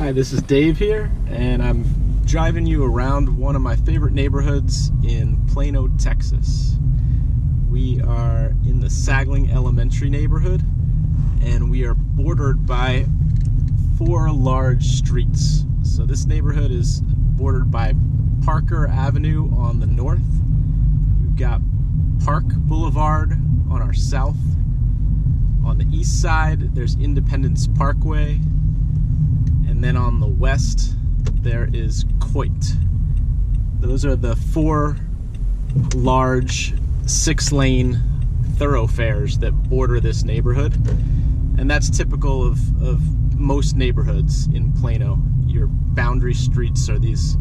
Hi, this is Dave here, and I'm driving you around one of my favorite neighborhoods in Plano, Texas. We are in the Saigling Elementary neighborhood, and we are bordered by 4 large streets. So this neighborhood is bordered by Parker Avenue on the north. We've got Park Boulevard on our south. On the east side, there's Independence Parkway. And then on the west, there is Coit. Those are the 4 large 6-lane thoroughfares that border this neighborhood. And that's typical of most neighborhoods in Plano. Your boundary streets are these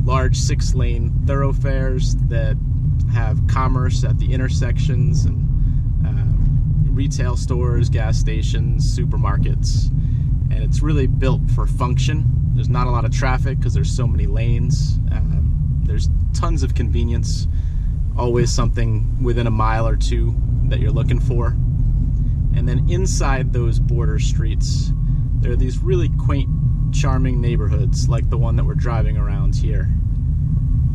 large 6-lane thoroughfares that have commerce at the intersections and retail stores, gas stations, supermarkets. And it's really built for function. There's not a lot of traffic because there's so many lanes. There's tons of convenience, always something within a mile or 2 that you're looking for. And then inside those border streets, there are these really quaint, charming neighborhoods like the one that we're driving around here.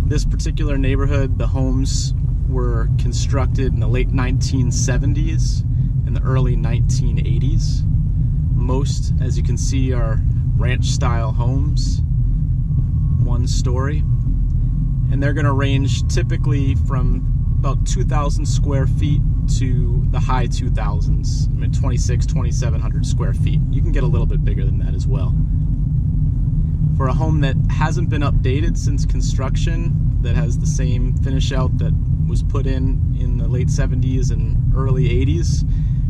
This particular neighborhood, the homes were constructed in the late 1970s and the early 1980s. Most, as you can see, are ranch-style homes, 1 story, and they're going to range typically from about 2,000 square feet to the high 2,000s, 2,700 square feet. You can get a little bit bigger than that as well. For a home that hasn't been updated since construction, that has the same finish out that was put in the late 70s and early 80s,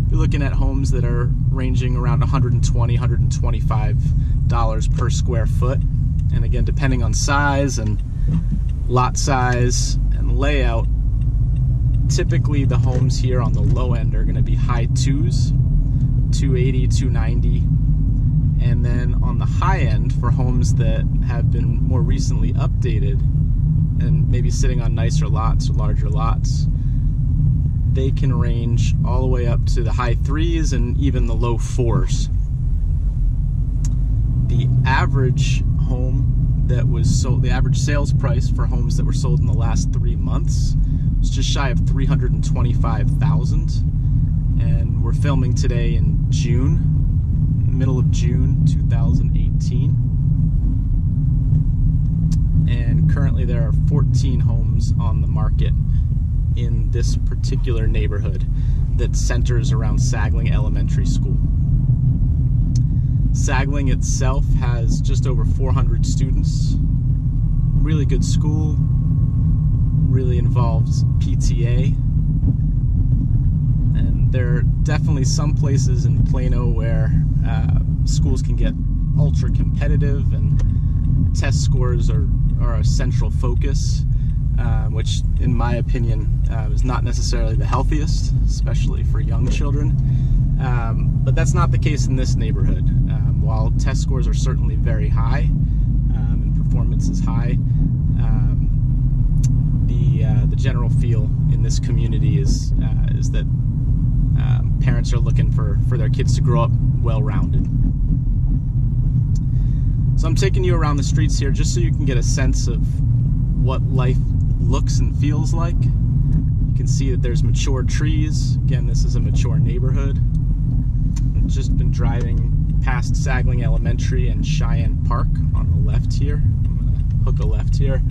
you're looking at homes that are ranging around $120, $125 per square foot. And again, depending on size and lot size and layout, typically the homes here on the low end are going to be high 2s, 280, 290. And then on the high end, for homes that have been more recently updated and maybe sitting on nicer lots or larger lots, they can range all the way up to the high 3s and even the low 4s. The average home that was sold, the average sales price for homes that were sold in the last 3 months was just shy of $325,000. And we're filming today in June, middle of June 2018. And currently there are 14 homes on the market in this particular neighborhood that centers around Saigling Elementary School. Sagling itself has just over 400 students. Really good school, really involves PTA. And there are definitely some places in Plano where schools can get ultra competitive and test scores are a central focus. Which, in my opinion, is not necessarily the healthiest, especially for young children. But that's not the case in this neighborhood. While test scores are certainly very high and performance is high, the general feel in this community is that parents are looking for their kids to grow up well-rounded. So I'm taking you around the streets here just so you can get a sense of what life looks and feels like. You can see that there's mature trees. Again, this is a mature neighborhood. I've just been driving past Saigling Elementary and Cheyenne Park on the left here. I'm going to hook a left here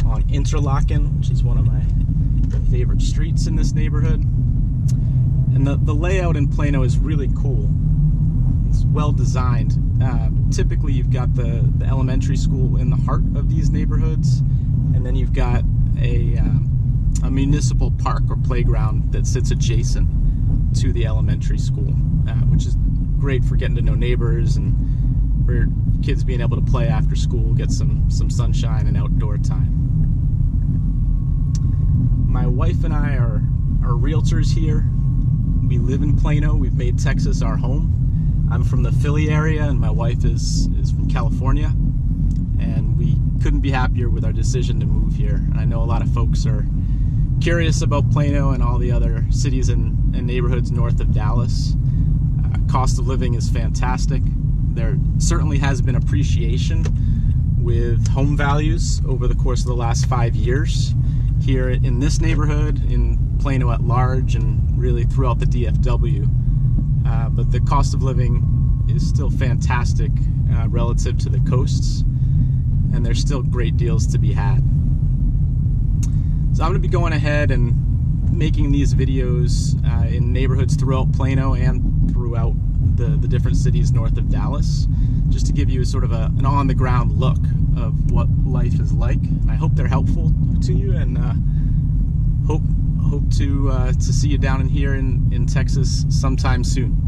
on Interlochen, which is one of my favorite streets in this neighborhood. And the layout in Plano is really cool. It's well designed. Typically you've got the elementary school in the heart of these neighborhoods, and then you've got a municipal park or playground that sits adjacent to the elementary school, which is great for getting to know neighbors and for kids being able to play after school, get some sunshine and outdoor time. My wife and I are realtors here. We live in Plano. We've made Texas our home. I'm from the Philly area and my wife is from California. And we couldn't be happier with our decision to move here. And I know a lot of folks are curious about Plano and all the other cities and neighborhoods north of Dallas. Cost of living is fantastic. there certainly has been appreciation with home values over the course of the last 5 years here in this neighborhood, in Plano at large, and really throughout the DFW. But the cost of living is still fantastic relative to the coasts, and there's still great deals to be had. So I'm going to be going ahead and making these videos in neighborhoods throughout Plano and throughout the different cities north of Dallas, just to give you sort of an on-the-ground look of what life is like. And I hope they're helpful to you, and hope to see you down in here in Texas sometime soon.